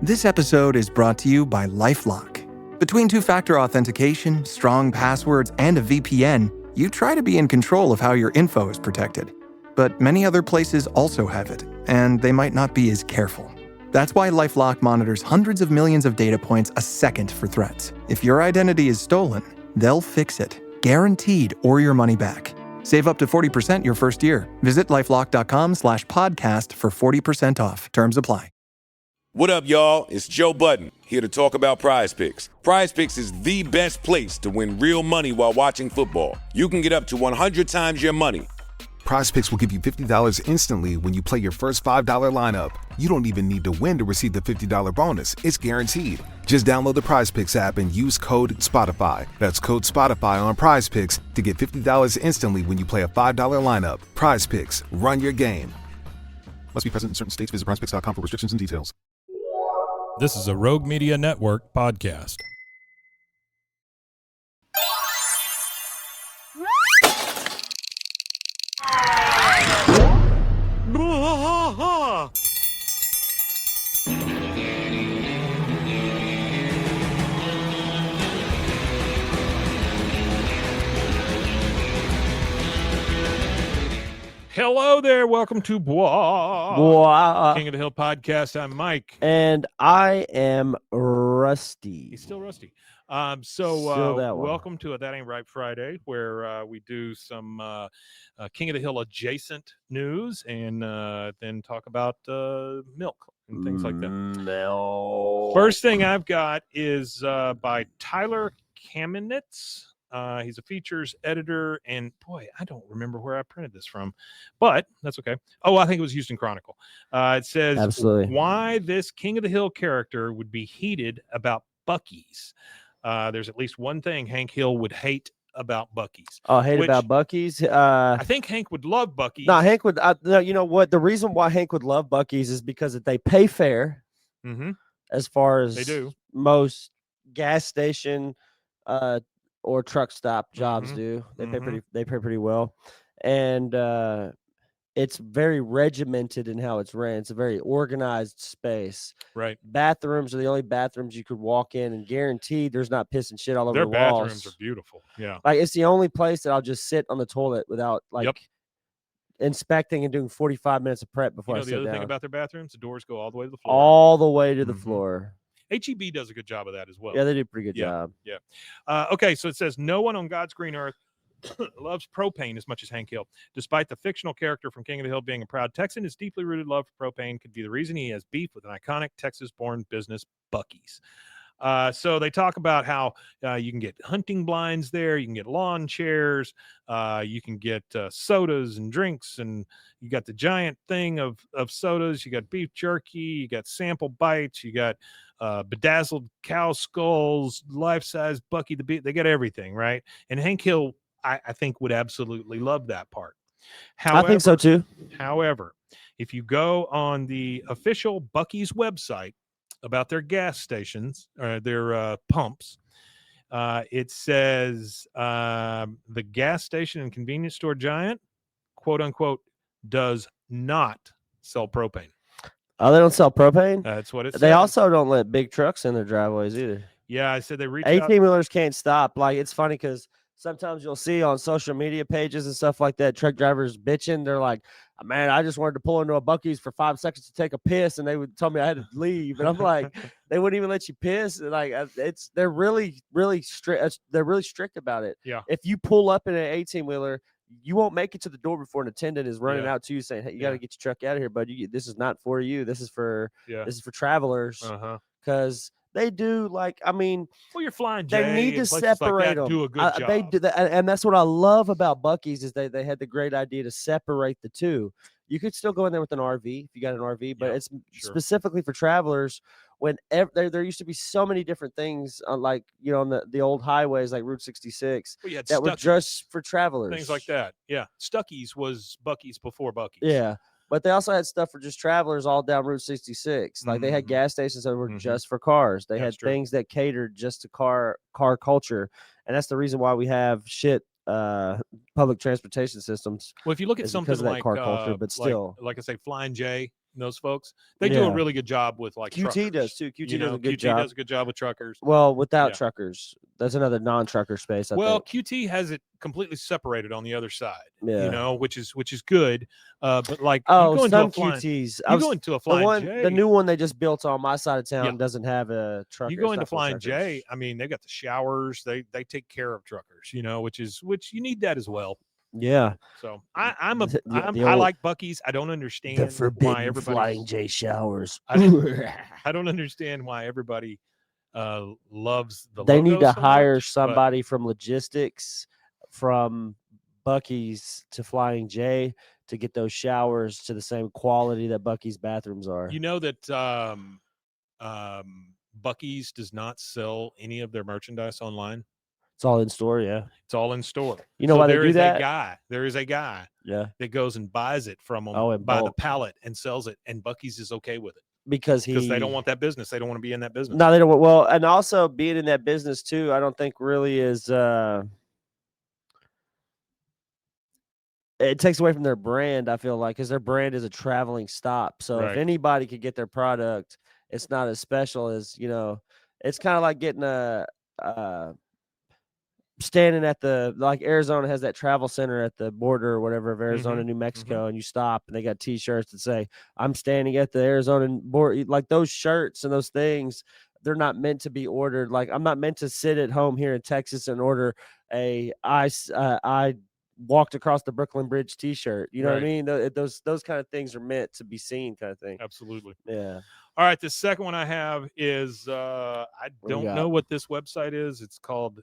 This episode is brought to you by LifeLock. Between two-factor authentication, strong passwords, and a VPN, you try to be in control of how your info is protected. But many other places also have it, and they might not be as careful. That's why LifeLock monitors hundreds of millions of data points a second for threats. If your identity is stolen, they'll fix it, guaranteed, or your money back. Save up to 40% your first year. Visit lifelock.com/podcast for 40% off. Terms apply. What up, y'all? It's Joe Budden, here to talk about Prize Picks. Prize Picks is the best place to win real money while watching football. You can get up to 100 times your money. Prize Picks will give you $50 instantly when you play your first $5 lineup. You don't even need to win to receive the $50 bonus. It's guaranteed. Just download the Prize Picks app and use code SPOTIFY. That's code SPOTIFY on Prize Picks to get $50 instantly when you play a $5 lineup. Prize Picks. Run your game. Must be present in certain states. Visit prizepicks.com for restrictions and details. This is a Rogue Media Network podcast. Hello there. Welcome to King of the Hill podcast. I'm Mike. And I am Rusty. He's still Rusty. Still that one. Welcome to a That Ain't Right Friday, where we do some King of the Hill adjacent news and then talk about milk and things like that. Milk. First thing I've got is by Tyler Kamenetz. He's a features editor, and boy, I don't remember where I printed this from, but that's okay. Oh, I think it was Houston Chronicle. It says, Absolutely. Why this King of the Hill character would be heated about Buc-ee's. There's at least one thing Hank Hill would hate about Buc-ee's. Oh, about Buc-ee's? I think Hank would love Buc-ee's. No, Hank would. No, you know what? The reason why Hank would love Buc-ee's is because they pay fair. Mm-hmm. As far as they do. Most gas station or truck stop jobs do. They pay pretty well, and it's very regimented in how it's ran. It's a very organized space. Right. Bathrooms are the only bathrooms you could walk in and guaranteed there's not piss and shit all over Their the walls. bathrooms are beautiful. Yeah. Like, it's the only place that I'll just sit on the toilet without inspecting and doing 45 minutes of prep before I sit down. The other thing about their bathrooms, the doors go all the way to the floor. All the way to the floor. HEB does a good job of that as well. Yeah, they do a pretty good job. Yeah. Okay, so it says, no one on God's green earth loves propane as much as Hank Hill. Despite the fictional character from King of the Hill being a proud Texan, his deeply rooted love for propane could be the reason he has beef with an iconic Texas-born business, Buc-ee's. So they talk about how you can get hunting blinds there, you can get lawn chairs, you can get sodas and drinks, and you got the giant thing of sodas, you got beef jerky, you got sample bites, you got bedazzled cow skulls, life-size Buc-ee, they got everything, right? And Hank Hill, I think, would absolutely love that part. However, I think so too. However, if you go on the official Buc-ee's website about their gas stations, their pumps, it says the gas station and convenience store giant, quote unquote, does not sell propane. Oh, they don't sell propane? That's what it says. They also don't let big trucks in their driveways either. Yeah, I said they reach out. 18-wheelers can't stop. Like, it's funny because sometimes you'll see on social media pages and stuff like that, truck drivers bitching. They're like, man, I just wanted to pull into a Buc-ee's for 5 seconds to take a piss, and they would tell me I had to leave. And I'm like, they wouldn't even let you piss. Like, they're really, really strict. They're really strict about it. Yeah. If you pull up in an 18-wheeler, you won't make it to the door before an attendant is running out to you saying, "Hey, you got to get your truck out of here, bud. This is not for you. This is for travelers." Because they do, like, I mean, well, you're flying. They need to separate them. Do a good job. They do that, and that's what I love about Buc-ee's is they had the great idea to separate the two. You could still go in there with an RV if you got an RV, but it's specifically for travelers. When there used to be so many different things on, like, you know, on the old highways like Route 66 that were just for travelers, things like that. Yeah, Stuckey's was Buc-ee's before Buc-ee's. Yeah, but they also had stuff for just travelers all down Route 66. Like, they had gas stations that were just for cars. They had things that catered just to car culture, and that's the reason why we have shit public transportation systems. Well, if you look at It's something because of that like car culture, but still. like I say, Flying J, and those folks, they do a Yeah. really good job with like QT truckers. does too. QT You does know, a good QT job. does a good job with truckers. Well, without Yeah. truckers, that's another non-trucker space. I Well, think. QT has it completely separated on the other side. Yeah. You know, which is good. But like, Oh, you go into some a flying, QTs. you go into a Flying J. The new one they just built on my side of town Yeah. doesn't have a trucker. You go It's into not for Flying truckers. J. I mean, they got the showers. They take care of truckers. You know, which you need that as well. Yeah. So I old- like Buc-ee's. I don't understand The forbidden why everybody Flying J showers. I don't understand why everybody loves the. They need logo to so hire much, but somebody from logistics, from Buc-ee's to Flying J to get those showers to the same quality that Buc-ee's bathrooms are. you know that Buc-ee's does not sell any of their merchandise online. It's all in store, yeah. It's all in store. You know why they do that? There is a guy Yeah, that goes and buys it from them in by the bulk. pallet and sells it, and Buc-ee's is okay with it because they don't want that business. They don't want to be in that business. No, they don't. Well, and also being in that business too, I don't think really is. It takes away from their brand. I feel like because their brand is a traveling stop. So Right. if anybody could get their product, it's not as special as It's kind of like getting standing at like Arizona has that travel center at the border or whatever of Arizona, New Mexico, and you stop and they got T-shirts that say, "I'm standing at the Arizona border." Like those shirts and those things, they're not meant to be ordered. Like I'm not meant to sit at home here in Texas and order I walked across the Brooklyn Bridge T-shirt. You know what I mean? Those kind of things are meant to be seen, kind of thing. Absolutely. Yeah. All right. The second one I have is I don't know what this website is. It's called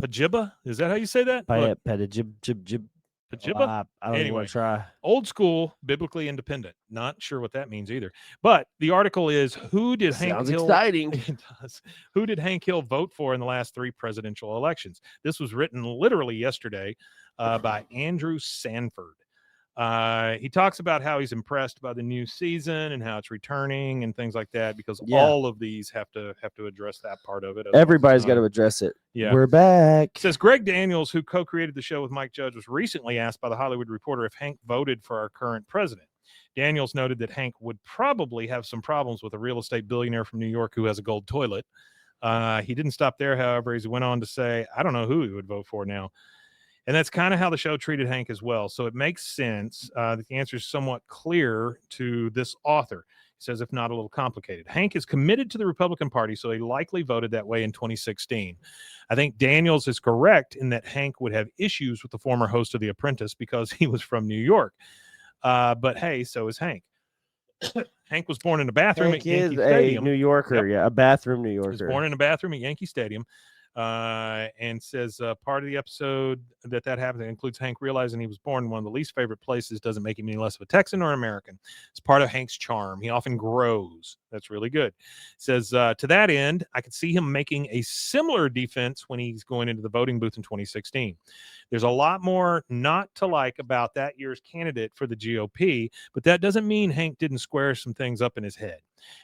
Pajiba. Is that how you say that? Pajiba. Pajiba? I don't even want to try. Old school, biblically independent. Not sure what that means either. But the article is who did Hank Hill exciting. It does. Who did Hank Hill vote for in the last 3 presidential elections? This was written literally yesterday by Andrew Sanford. He talks about how he's impressed by the new season and how it's returning and things like that, because all of these have to address that part of it. Everybody's got to address it. Yeah. We're back. It says Greg Daniels, who co-created the show with Mike Judge, was recently asked by the Hollywood Reporter if Hank voted for our current president. Daniels noted that Hank would probably have some problems with a real estate billionaire from New York who has a gold toilet. He didn't stop there, however. He went on to say, I don't know who he would vote for now. And that's kind of how the show treated Hank as well. So it makes sense that the answer is somewhat clear to this author. He says, if not a little complicated. Hank is committed to the Republican Party, so he likely voted that way in 2016. I think Daniels is correct in that Hank would have issues with the former host of The Apprentice because he was from New York. But hey, so is Hank. Hank was born in a bathroom at Yankee Stadium. A New Yorker, a bathroom New Yorker. He was born in a bathroom at Yankee Stadium. And says part of the episode that happened includes Hank realizing he was born in one of the least favorite places doesn't make him any less of a Texan or an American. It's part of Hank's charm. He often grows. That's really good. Says to that end, I could see him making a similar defense when he's going into the voting booth in 2016. There's a lot more not to like about that year's candidate for the GOP, but that doesn't mean Hank didn't square some things up in his head.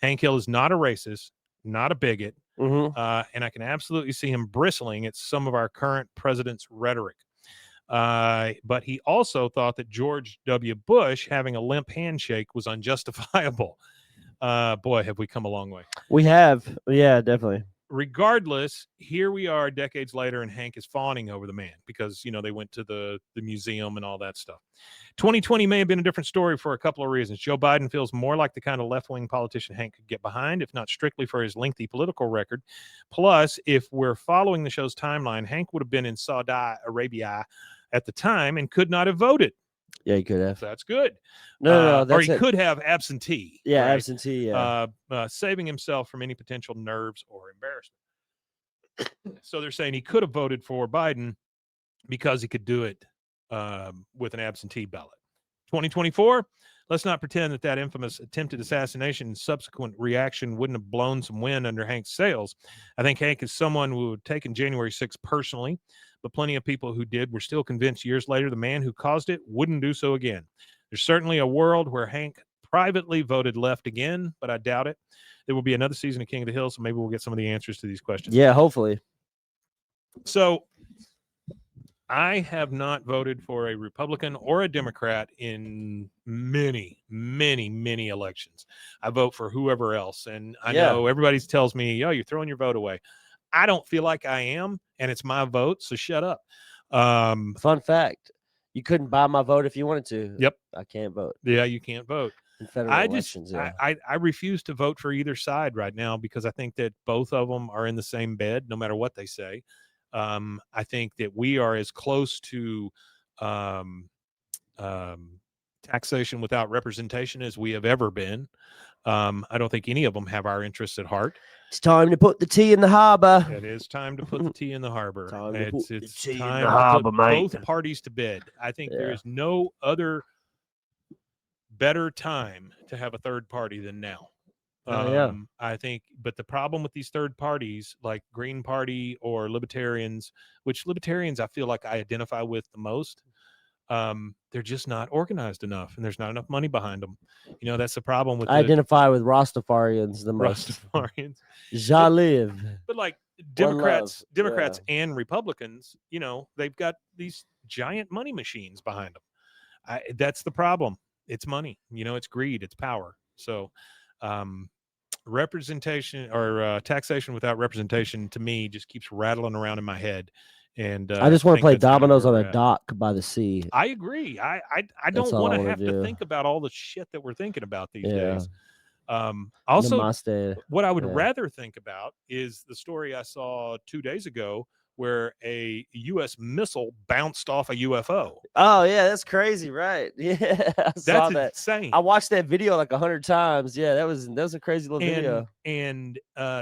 Hank Hill is not a racist, not a bigot. And I can absolutely see him bristling at some of our current president's rhetoric. But he also thought that George W. Bush having a limp handshake was unjustifiable. Boy, have we come a long way. We have. Yeah, definitely. Regardless, here we are decades later, and Hank is fawning over the man because, they went to the museum and all that stuff. 2020 may have been a different story for a couple of reasons. Joe Biden feels more like the kind of left-wing politician Hank could get behind, if not strictly for his lengthy political record. Plus, if we're following the show's timeline, Hank would have been in Saudi Arabia at the time and could not have voted. Yeah, he could have. So that's good. No, or he could have absentee. Yeah, right? absentee, yeah. Saving himself from any potential nerves or embarrassment. So they're saying he could have voted for Biden because he could do it with an absentee ballot. 2024, let's not pretend that infamous attempted assassination and subsequent reaction wouldn't have blown some wind under Hank's sails. I think Hank is someone who would have taken January 6th personally, but plenty of people who did were still convinced years later the man who caused it wouldn't do so again. There's certainly a world where Hank privately voted left again, but I doubt it. There will be another season of King of the Hill, so maybe we'll get some of the answers to these questions. Yeah, hopefully. So I have not voted for a Republican or a Democrat in many, many, many elections. I vote for whoever else. And I know everybody tells me, oh, you're throwing your vote away. I don't feel like I am, and it's my vote, so shut up. Fun fact, you couldn't buy my vote if you wanted to. Yep. I can't vote. Yeah, you can't vote. In federal elections, I refuse to vote for either side right now because I think that both of them are in the same bed, no matter what they say. I think that we are as close to taxation without representation as we have ever been. I don't think any of them have our interests at heart. It's time to put the tea in the harbor. It is time to put the tea in the harbor. It's time the harbor, to put mate. both parties to bed. I think there is no other better time to have a third party than now. I think, but the problem with these third parties like Green Party or Libertarians, which Libertarians I feel like I identify with the most, they're just not organized enough and there's not enough money behind them. You know, that's the problem with I identify with Rastafarians the most. Rastafarians. Ja live. But like Democrats and Republicans, you know, they've got these giant money machines behind them. That's the problem. It's money, you know, it's greed, it's power. So representation or taxation without representation to me just keeps rattling around in my head. And I just want to play dominoes on a dock by the sea. I agree. I don't want to have to think about all the shit that we're thinking about these days. Also, Namaste. What I would rather think about is the story I saw 2 days ago where a U.S. missile bounced off a UFO. Oh, yeah, that's crazy, right? Yeah, I saw that. Insane. I watched that video like 100 times. Yeah, that was a crazy little video. And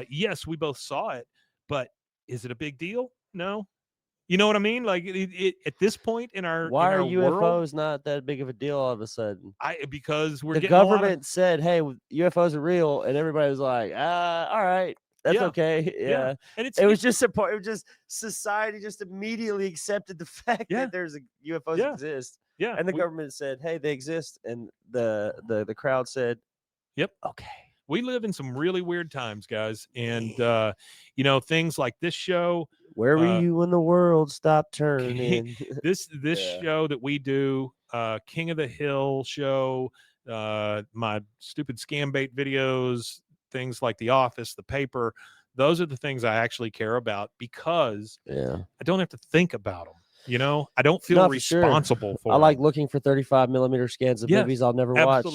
yes, we both saw it, but is it a big deal? No. You know what I mean? Like at this point in our why are UFOs world, not that big of a deal all of a sudden? Because the government said, "Hey, UFOs are real," and everybody was like, all right, that's okay." Yeah, and it was just society just immediately accepted the fact that there's UFOs exist. Yeah, and the government said, "Hey, they exist," and the crowd said, "Yep, okay." We live in some really weird times, guys, and you know, things like this show. Where were you when the world stopped turning? this show that we do, King of the Hill show, my stupid scam bait videos, things like The Office, The Paper. Those are the things I actually care about because I don't have to think about them. You know, I don't feel responsible for. I like looking for 35mm scans of movies I'll never watch.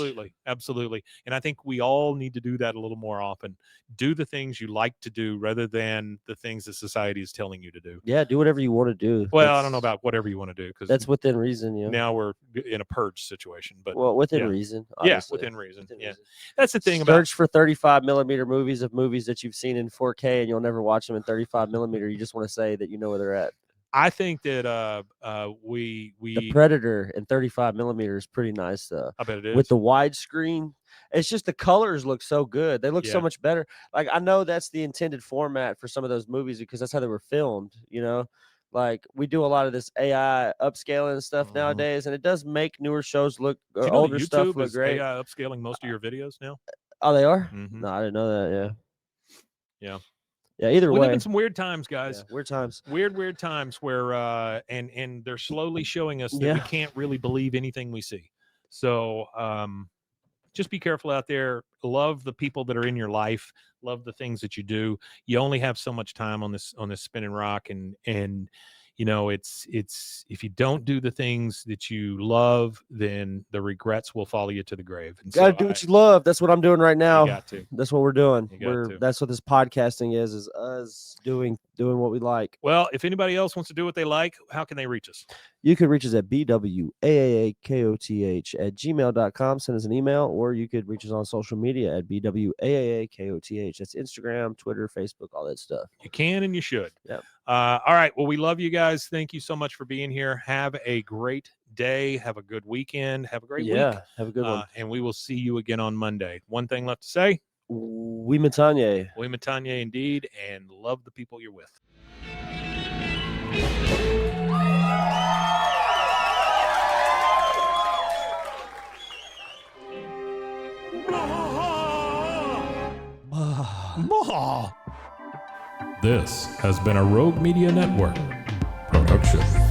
Absolutely. And I think we all need to do that a little more often. Do the things you like to do rather than the things that society is telling you to do. Yeah, do whatever you want to do. Well, I don't know about whatever you want to do because that's within reason. Yeah. Now we're in a purge situation, but within reason. Obviously. Yeah, within reason. That's the thing about search for 35mm movies that you've seen in 4K and you'll never watch them in 35mm. You just want to say that you know where they're at. I think that the Predator in 35mm is pretty nice. I bet it is. With the widescreen, it's just the colors look so good. They look so much better. Like I know that's the intended format for some of those movies because that's how they were filmed. You know, like we do a lot of this AI upscaling stuff nowadays, and it does make newer shows look or older stuff look great. AI upscaling most of your videos now. Oh, they are? Mm-hmm. No, I didn't know that. Yeah. Yeah, either way. We live in some weird times, guys. Yeah, weird times. Weird times where and they're slowly showing us that we can't really believe anything we see. So just be careful out there. Love the people that are in your life. Love the things that you do. You only have so much time on this spinning rock, and you know, it's if you don't do the things that you love, then the regrets will follow you to the grave. And gotta do what you love. That's what I'm doing right now. You got to. That's what we're doing. That's what this podcasting is us doing what we like. Well, if anybody else wants to do what they like, how can they reach us? You can reach us at bwaaaakoth@gmail.com. Send us an email, or you could reach us on social media at bwaaaakoth. That's Instagram, Twitter, Facebook, all that stuff. You can and you should. Yep. All right. Well, we love you guys. Thank you so much for being here. Have a great day. Have a good weekend. Have a great week. Have a good one. And we will see you again on Monday. One thing left to say. We Matanye. We Matanye indeed, and love the people you're with. This has been a Rogue Media Network production.